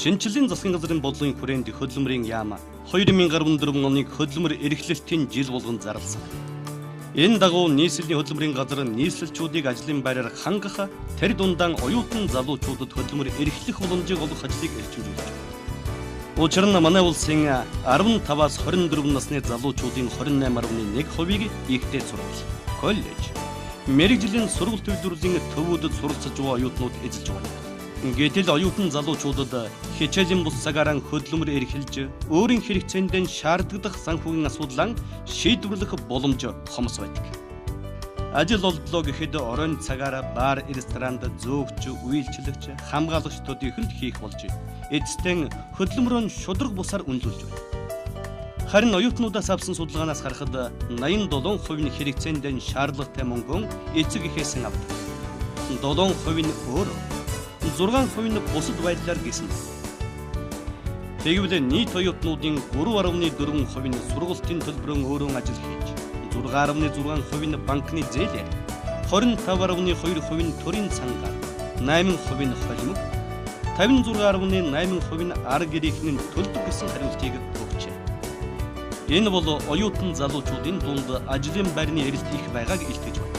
Шинжлэлийн засгийн газрын бодлогын хүрээнд хөдөлмөрийн яам 2014 оны хөдөлмөр эрхлэлтийн жил болгон зарласан. Энэ дагуу нийслэлийн хөдөлмөрийн газар нийслэлчүүдийг ажлын байраар хангах, тэр дундаа оюутан залуучуудад хөдөлмөр эрхлэх боломжийг олгох ажлыг эрчимжүүлж байна. Учир нь манай улсын 15-аас 24 насны залуучуудын 28.1%-ийг ихтэй сургууль, коллеж, мэргэжлийн сургууль төвлөрлийн төвүүдэд суралцж буй оюутнууд эзэлж байна. Гэтэл оюутан залуучуудад хичээлийн бус цагаараа хөдөлмөр эрхэлж, өөрийн хэрэгцээнд шаарддаг санхүүгийн асуудлаа шийдвэрлэх боломж хомс байдаг. Ажил олдлоо гэхэд оройн цагаараа бар, ресторанд зөөгч, үйлчлэгч, хамгаалагчдод ихэнд хийх болж, эцэстэн хөдөлмөрөө шудраг бусаар үнэлүүлж байна. Харин оюутнуудаас авсан судалгаанаас харахад 87% нь хэрэгцээнд шаардлагатай мөнгөн эцэг эхээсэн авдаг. 7% нь өөрөө, 6% нь бусад байдлаар гисэн. Тэгвэл нийт оюутнуудын 3.4% нь сургалтын төлбөрөөр өөрөө ажил хийж, 6.6% нь банкны зээлээр, 25.2% нь төрийн цангаар, 8% нь холимог, 56.8% нь ар гэрээхний төлдөг гэсэн хариултыг өгчээ. Энэ бол оюутан залуучуудын дунд ажлын байрны эрэлт их байгааг илтгэж байна.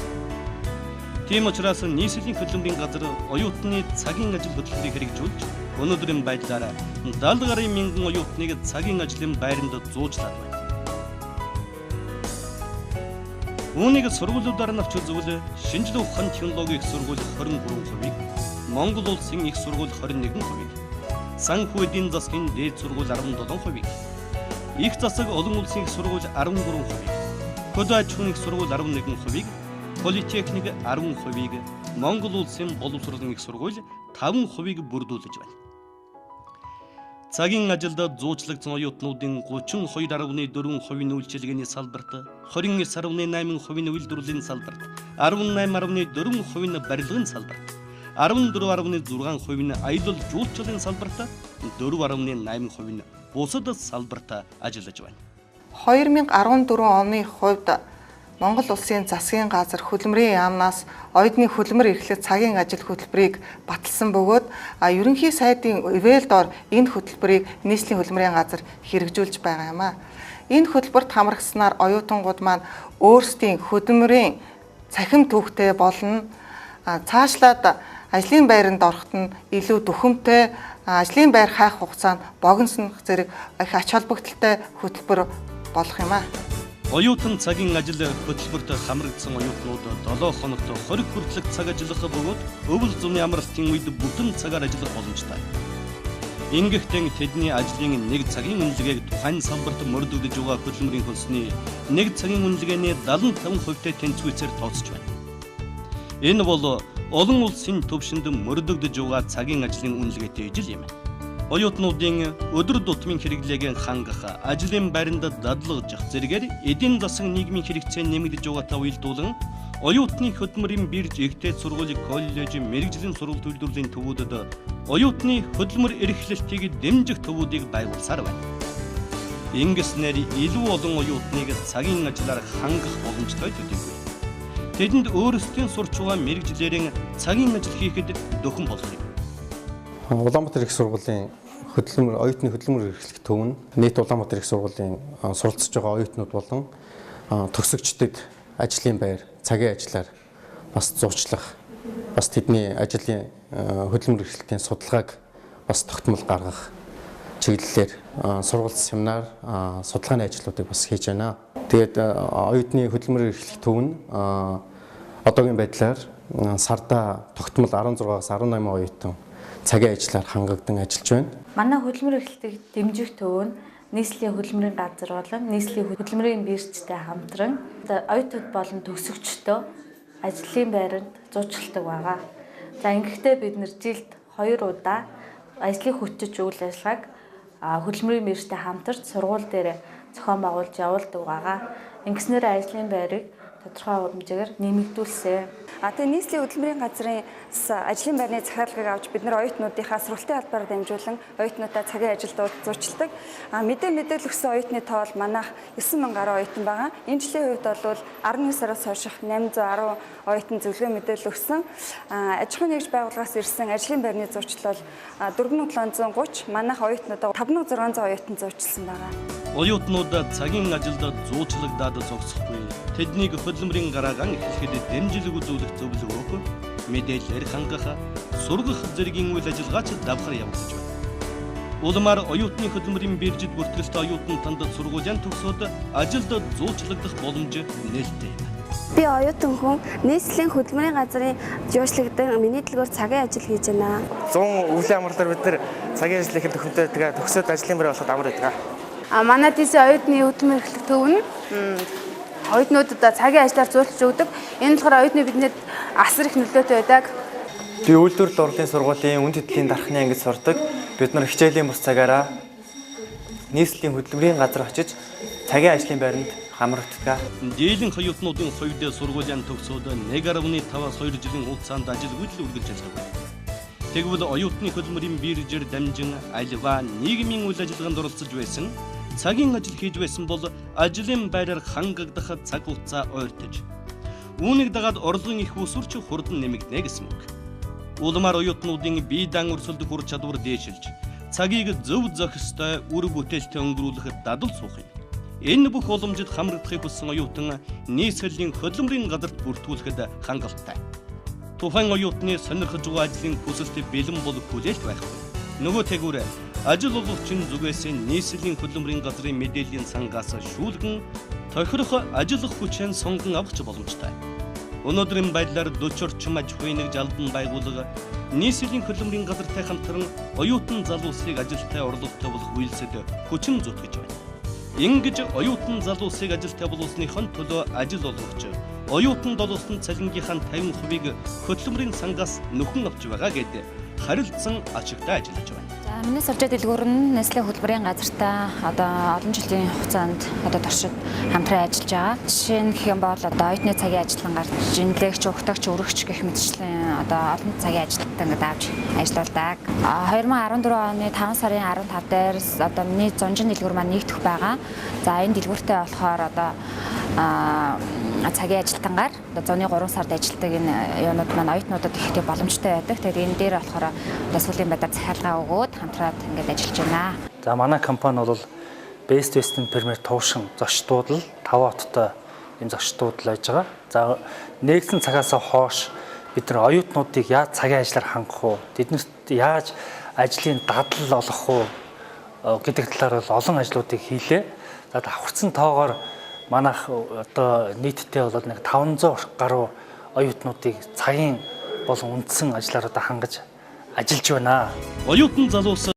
Тийм учраас нийслэлийн хөдөлмөрийн газар оюутны цагийн ажил хөтөлбөрийг хэрэгжүүлж, өнөөдрийн байдлаар 70 гаруй мянган оюутныг цагийн ажлын байранд зуучлаад байна. Үүнийг сургуулиудаар нь авч үзвэл шинжлэх ухааны технологийн их сургууль 23%, Монгол улсын их сургууль 21%, санхүү эдийн засгийн дээд сургууль 17%, их засаг олон улсын их сургууль 13%, хөдөө аж ахуйн их сургууль 11%, политехник 10%-ийг, Монгол улсын боловсролын их сургууль 5%-ийг бүрдүүлж байна. Цагийн ажилд зуучлагдсан оюутнуудын 32.4% нь үйлчилгээний салбарт, 29.8% нь үйлдвэрлэлийн салбарт, 18.4% нь барилгын салбарт, 14.6% нь аялал жуулчлалын салбарт, 4.8% нь бусад салбарт ажиллаж байна. 2014 оны хувьд Монгол улсын засгийн газар хөдөлмөрийн яамнаас оюутны хөдөлмөр эрхлэх цагийн ажил хөтөлбөрийг баталсан бөгөөд ерөнхий сайдын ивэлдор энэ хөтөлбөрийг нийслэлийн хөдөлмөрийн газар хэрэгжүүлж байгаа юм а. Энэ хөтөлбөрт хамрагснаар оюутангууд маань өөрсдийн хөдөлмөрийн цахим түүхтэй болно. Цаашлаад ажлын байранд ороход нь илүү дүхэмтэй, ажлын байр хайх хугацаанд богиносох зэрэг их ач холбогдолтой хөтөлбөр болох юм а. Оюутан цагийн ажил хөтөлбөрт хамрагдсан оюутнууд 7 хоногт 20 хүртэлх цаг ажиллах бөгөөд өвөл зуны амралтын үед бүтэн цагаар ажиллах боломжтой. Ингэхдээ тэдний ажлын нэг цагийн үнэлгээг тухайн салбарт мөрдөгдөж байгаа хөдөлмөрийн хөлсний нэг цагийн үнэлгээний 75%-тэй тэнцвүүцээр тооцож байна. Энэ бол олон улсын төвшөнд мөрдөгдөж байгаа цагийн ажлын үнэлгээтэй ижил юм. Оюутнуудын өдөр тутмын хэрэглээг хангах, ажлын байранд дадлагжих зэрэгээр эдийн засаг нийгмийн хэрэгцээ нэмэгдэж байгаатай уялдуулан оюутны хөдөлмөрийн бирж, ихтэй сургууль, коллеж, мэргэжлийн сургууль төлөвлөлийн төвүүдэд оюутны хөдөлмөр эрхлэлтийг дэмжих төвүүдийг байгуулсаар байна. Ингэснээр илүү олон оюутныг цагийн ажиллаар хангах боломжтой төдийгүй. Тэдэнд өөрсдийн сурч байгаа мэргэжлэрийн цагийн ажил хийхэд дөхөн болох юм. Улаанбаатар их сургуулийн оюутны хөдөлмөр эрхлэх төв нь нийт Улаанбаатар их сургуулийн суралцж байгаа оюутнууд болон төгсөгчдөд ажлын байр, цагийн ажиллаар бас зуучлах, бас тэдний ажлын хөдөлмөр эрхлэлтийн судалгааг бас тогтмол гаргах чиглэлээр сургалт, семинар, судалгааны ажлуудыг бас хийж байна. Тэгээд оюутны хөдөлмөр эрхлэх төв нь одоогийн байдлаар сарда тогтмол 16-аас 18 оюутан цагийн ажиллаар хангагдан ажиллаж байна. Манай хөдөлмөр эрхлэлтийг дэмжих төв нь нийслэлийн хөдөлмөрийн газар болон нийслэлийн хөдөлмөрийн биржтэй хамтран оюутнууд болон төгсөгчдөө ажлын байранд зуучилдаг байгаа. За ингэхдээ бид нэр жилд 2 удаа ажлын хөтөч үйл ажиллагааг хөдөлмөрийн биржтэй хамтарч сургууль дээр зохион байгуулж явуулдаг байгаа. Ингэснээр ажлын байрыг тодорхой хэмжээгээр нэмэгдүүлсэн. Тэгээ нийслэлийн хөдөлмөрийн газрын ажлын байрны захиалгыг авч бид нар оюутнуудынхаа сургалтын албаар дамжуулан оюутнуудаа цагийн ажилд зурчилдаг. Мэдээлэл өгсөн оюутны тоо бол манайх 9000 гаруй оюутан байгаа. Энэ жилийн хувьд бол 19 сараас хойш 810 оюутан зөвлөгөө мэдээлэл өгсөн. Аж ахуйн нэгж байгууллагаас ирсэн ажлын байрны зурчил бол 4730, манайх оюутнуудаа 5600 оюутан зурчилсан байгаа. Оюутнууд цагийн ажилд зуучлагдаад зогсохгүй. Тэднийг хөдөлмөрийн гараагаан эхлэхэд дэмжлэг үзүүлэх зөвлөгөө өгөх, мэдээлэлээр хангах, сургах зэргийн үйл ажиллагаач давхар явуулж байна. Улмаар оюутны хөдөлмөрийн биржид бүртгэлтэй оюутан танд сургуулийн төгсөөд ажилд зуучлагдах боломж нээлттэй. Би оюутан хүн нийслэлийн хөдөлмөрийн газрын жуулчлагдсан миний дэлгүүр цагийн ажил хийж байна. 100 өвлийн амралтаар бид нар цагийн ажил хийх төхөмтэй тэгээ төгсөөд ажлын байр болоход амар байдаг. Манай дэс оюутны хөдөлмөр эрхлэх төв нь оюутнуудад цагийн ажлаар зурчилж өгдөг. Энэ болохоор оюутны бидэнд асар их нөлөөтэй байдаг. Би үйлдвэрлэл урлын сургуулийн үн тэтгэлийн дархны ангид сурдаг. Бид нар хичээлийн бус цагаараа нийслэлийн хөдөлмөрийн газар очиж цагийн ажлын байранд хамрагддаг. Дийлэнх оюутнуудын хувьд сургуулийн төгсөөд 1.5-аас 2 жилийн хугацаанд ажил үйлдэл үргэлж ажилладаг. Тэгвэл оюутны хөдөлмөрийн биржээр дамжин альва нийгмийн үйл ажиллагаанд оролцож байсан, цагийн ажил хийж байсан бол ажлын байраар хангагдах цаг хугацаа ойртож, үүнийг дагаад орлогын их өсвөрч хурдан нэмэгдэнэ гэсэн үг. Улмаар оюутнуудын бие даан өрсөлдөх ур чадвар дээшилж, цагийг зөв зохистой үр бүтээлтэй өнгөрүүлэх дадал суух юм. Энэ бүх уламжид хамрагдахыг хүссэн оюутан нийслэлийн хөдөлмөрийн газарт бүртгүүлэхэд хангалттай. Тухайн оюутны сонирхож байгаа ажлын хүсэлтэд бэлэн болох хүлээлт байхгүй. Нөгөө тэгвэр ажил олгогчийн зүгээс нийслэлийн хөдөлмөрийн газрын мэдээллийн сангаас шүүлгэн тохирох ажиллах хүчээр сонгон авах боломжтой. Өнөөдрийн байдлаар 40 орчим аж ахуйн нэгж албан байгууллага нийслэлийн хөдөлмөрийн газартай хамтран оюутан залуусыг ажилтай орлоготой болох үйлсэд хүчин зүтгэж байна. Ингэж оюутан залуусыг ажилтай болгосныхон төлөө ажил олгогч оюутан долоосон цалингийнхаа 50%-ийг хөдөлмөрийн сангаас нөхөн авч байгаа гэдэг харилцсан ачигтай ажиллаж байна. Миний сурч дэлгүүр нь нийслэлийн хөдөлмөрийн газартаа олон жилийн хугацаанд туршид хамтран ажиллаж байгаа. Жишээ нь гэх юм бол оюутны цагийн ажиллангаар жинлэгч, угтагч, өргөгч гэх мэтчлэн олон цагийн ажилтнууд ингээд авч ажиллаулдаг. 2014 оны 5 сарын 15 дээр миний зунжин дэлгүүр маань нэгдэх байгаа. За энэ дэлгүүртээ болохоор цагийн ажилтангаар 103 сард ажилладаг энэ юунууд маань оюутнуудад ихэвчлэн боломжтой байдаг. Тэгэхээр энэ дээр болохоор сүүлийн байдлаар захиалга өгөөд хамтраад ингээд ажиллаж байна. За манай компани бол Best Western Premier туушин зочдууд л 5 хоттой энэ зочдууд л байж байгаа. За нэгдсэн цагаас хойш бид нар оюутнуудыг яаж цагийн ажиллаар хангах уу? Тэднэрт яаж ажлын дадал олгох уу гэдэг талаар бол олон ажлуудыг хийлээ. За давхарцсан тоогоор манайх нийтдээ бол нэг 500 гаруй оюутнуудыг цагийн болон үндсэн ажлаар хангаж ажиллаж байна. Оюутан залуус